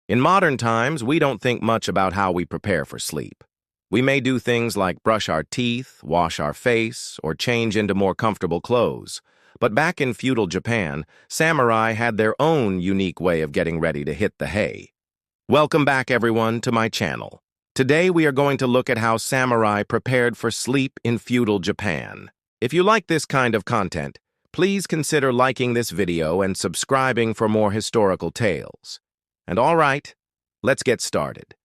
In modern times, we don't think much about how we prepare for sleep. We may do things like brush our teeth, wash our face, or change into more comfortable clothes. But back in feudal Japan, samurai had their own unique way of getting ready to hit the hay. Welcome back, everyone, to my channel. Today we are going to look at how samurai prepared for sleep in feudal Japan. If you like this kind of content, please consider liking this video and subscribing for more historical tales. And all right, let's get started.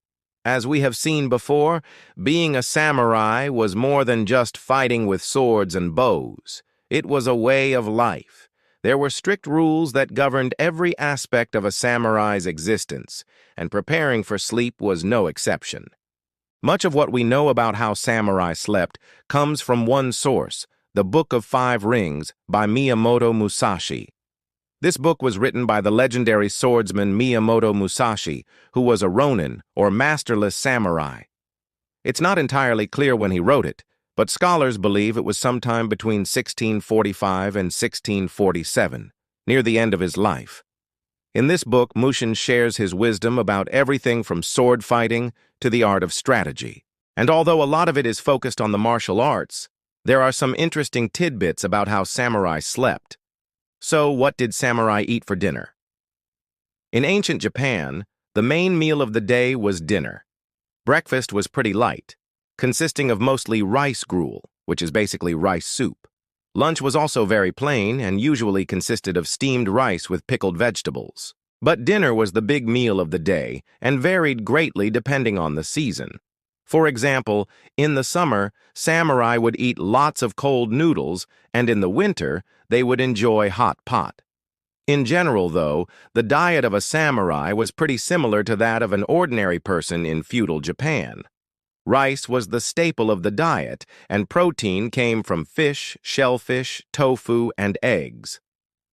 As we have seen before, being a samurai was more than just fighting with swords and bows. It was a way of life. There were strict rules that governed every aspect of a samurai's existence, and preparing for sleep was no exception. Much of what we know about how samurai slept comes from one source, the Book of Five Rings by Miyamoto Musashi. This book was written by the legendary swordsman Miyamoto Musashi, who was a ronin, or masterless samurai. It's not entirely clear when he wrote it, but scholars believe it was sometime between 1645 and 1647, near the end of his life. In this book, Mushin shares his wisdom about everything from sword fighting to the art of strategy. And although a lot of it is focused on the martial arts, there are some interesting tidbits about how samurai slept. So, what did samurai eat for dinner? In ancient Japan, the main meal of the day was dinner. Breakfast was pretty light, consisting of mostly rice gruel, which is basically rice soup. Lunch was also very plain and usually consisted of steamed rice with pickled vegetables. But dinner was the big meal of the day and varied greatly depending on the season. For example, in the summer, samurai would eat lots of cold noodles, and in the winter, they would enjoy hot pot. In general, though, the diet of a samurai was pretty similar to that of an ordinary person in feudal Japan. Rice was the staple of the diet, and protein came from fish, shellfish, tofu, and eggs.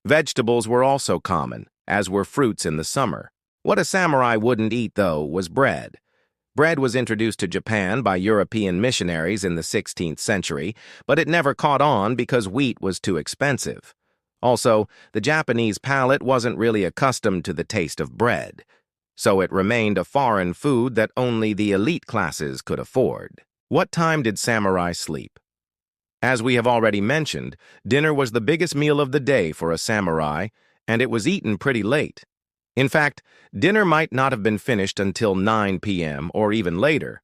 Vegetables were also common, as were fruits in the summer. What a samurai wouldn't eat, though, was bread. Bread was introduced to Japan by European missionaries in the 16th century, but it never caught on because wheat was too expensive. Also, the Japanese palate wasn't really accustomed to the taste of bread, so it remained a foreign food that only the elite classes could afford. What time did samurai sleep? As we have already mentioned, dinner was the biggest meal of the day for a samurai, and it was eaten pretty late. In fact, dinner might not have been finished until 9 p.m. or even later.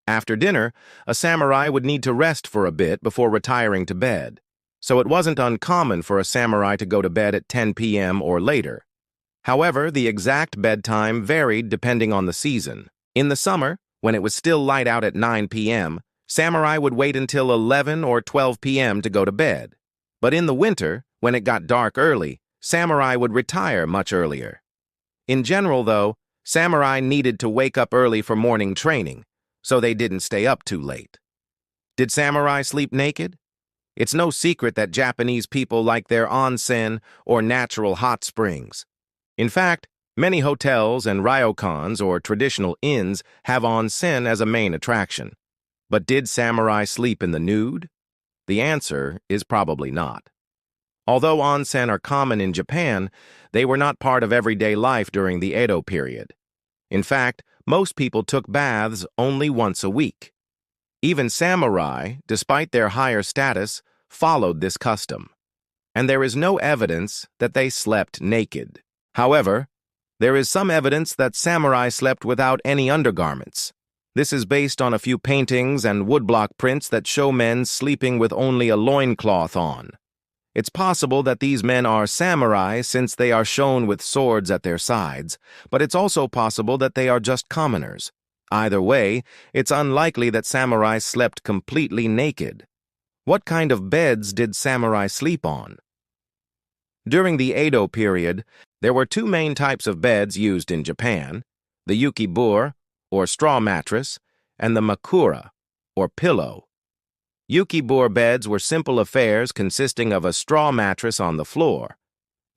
After dinner, a samurai would need to rest for a bit before retiring to bed, so it wasn't uncommon for a samurai to go to bed at 10 p.m. or later. However, the exact bedtime varied depending on the season. In the summer, when it was still light out at 9 p.m., samurai would wait until 11 or 12 p.m. to go to bed. But in the winter, when it got dark early, samurai would retire much earlier. In general, though, samurai needed to wake up early for morning training, so they didn't stay up too late. Did samurai sleep naked? It's no secret that Japanese people like their onsen or natural hot springs. In fact, many hotels and ryokans or traditional inns have onsen as a main attraction. But did samurai sleep in the nude? The answer is probably not. Although onsen are common in Japan, they were not part of everyday life during the Edo period. In fact, most people took baths only once a week. Even samurai, despite their higher status, followed this custom. And there is no evidence that they slept naked. However, there is some evidence that samurai slept without any undergarments. This is based on a few paintings and woodblock prints that show men sleeping with only a loincloth on. It's possible that these men are samurai since they are shown with swords at their sides, but it's also possible that they are just commoners. Either way, it's unlikely that samurai slept completely naked. What kind of beds did samurai sleep on? During the Edo period, there were two main types of beds used in Japan: the yukibure, or straw mattress, and the makura, or pillow. Yukibure beds were simple affairs consisting of a straw mattress on the floor.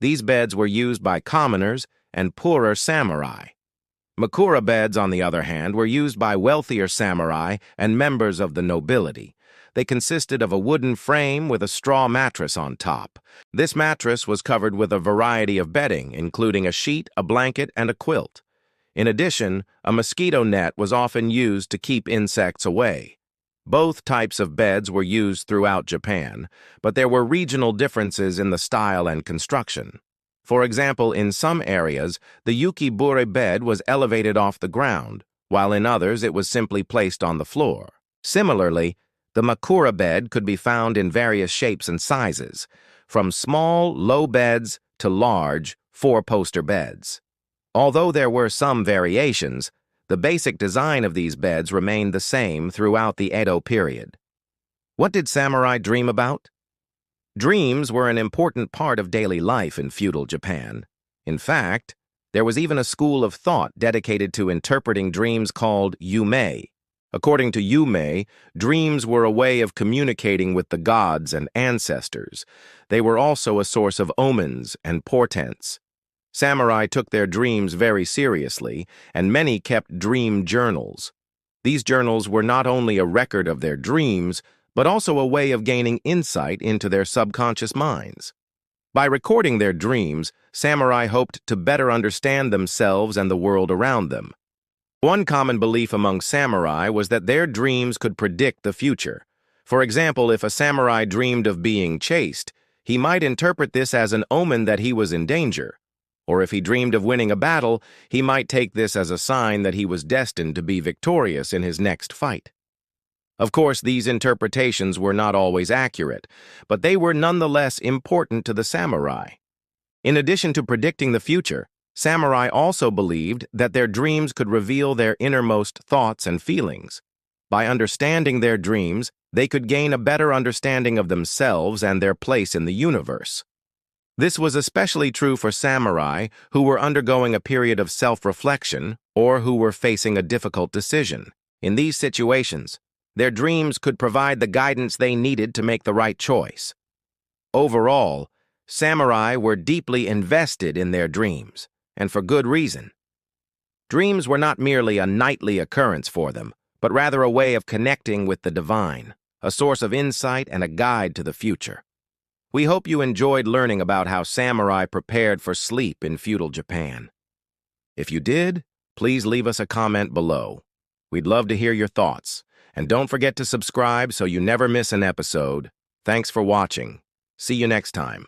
These beds were used by commoners and poorer samurai. Makura beds, on the other hand, were used by wealthier samurai and members of the nobility. They consisted of a wooden frame with a straw mattress on top. This mattress was covered with a variety of bedding, including a sheet, a blanket, and a quilt. In addition, a mosquito net was often used to keep insects away. Both types of beds were used throughout Japan, but there were regional differences in the style and construction. For example, in some areas, the yukibure bed was elevated off the ground, while in others it was simply placed on the floor. Similarly, the makura bed could be found in various shapes and sizes, from small, low beds to large, four-poster beds. Although there were some variations, the basic design of these beds remained the same throughout the Edo period. What did samurai dream about? Dreams were an important part of daily life in feudal Japan. In fact, there was even a school of thought dedicated to interpreting dreams called yume. According to yume, dreams were a way of communicating with the gods and ancestors. They were also a source of omens and portents. Samurai took their dreams very seriously, and many kept dream journals. These journals were not only a record of their dreams, but also a way of gaining insight into their subconscious minds. By recording their dreams, samurai hoped to better understand themselves and the world around them. One common belief among samurai was that their dreams could predict the future. For example, if a samurai dreamed of being chased, he might interpret this as an omen that he was in danger. Or if he dreamed of winning a battle, he might take this as a sign that he was destined to be victorious in his next fight. Of course, these interpretations were not always accurate, but they were nonetheless important to the samurai. In addition to predicting the future, samurai also believed that their dreams could reveal their innermost thoughts and feelings. By understanding their dreams, they could gain a better understanding of themselves and their place in the universe. This was especially true for samurai who were undergoing a period of self-reflection or who were facing a difficult decision. In these situations, their dreams could provide the guidance they needed to make the right choice. Overall, samurai were deeply invested in their dreams, and for good reason. Dreams were not merely a nightly occurrence for them, but rather a way of connecting with the divine, a source of insight and a guide to the future. We hope you enjoyed learning about how samurai prepared for sleep in feudal Japan. If you did, please leave us a comment below. We'd love to hear your thoughts. And don't forget to subscribe so you never miss an episode. Thanks for watching. See you next time.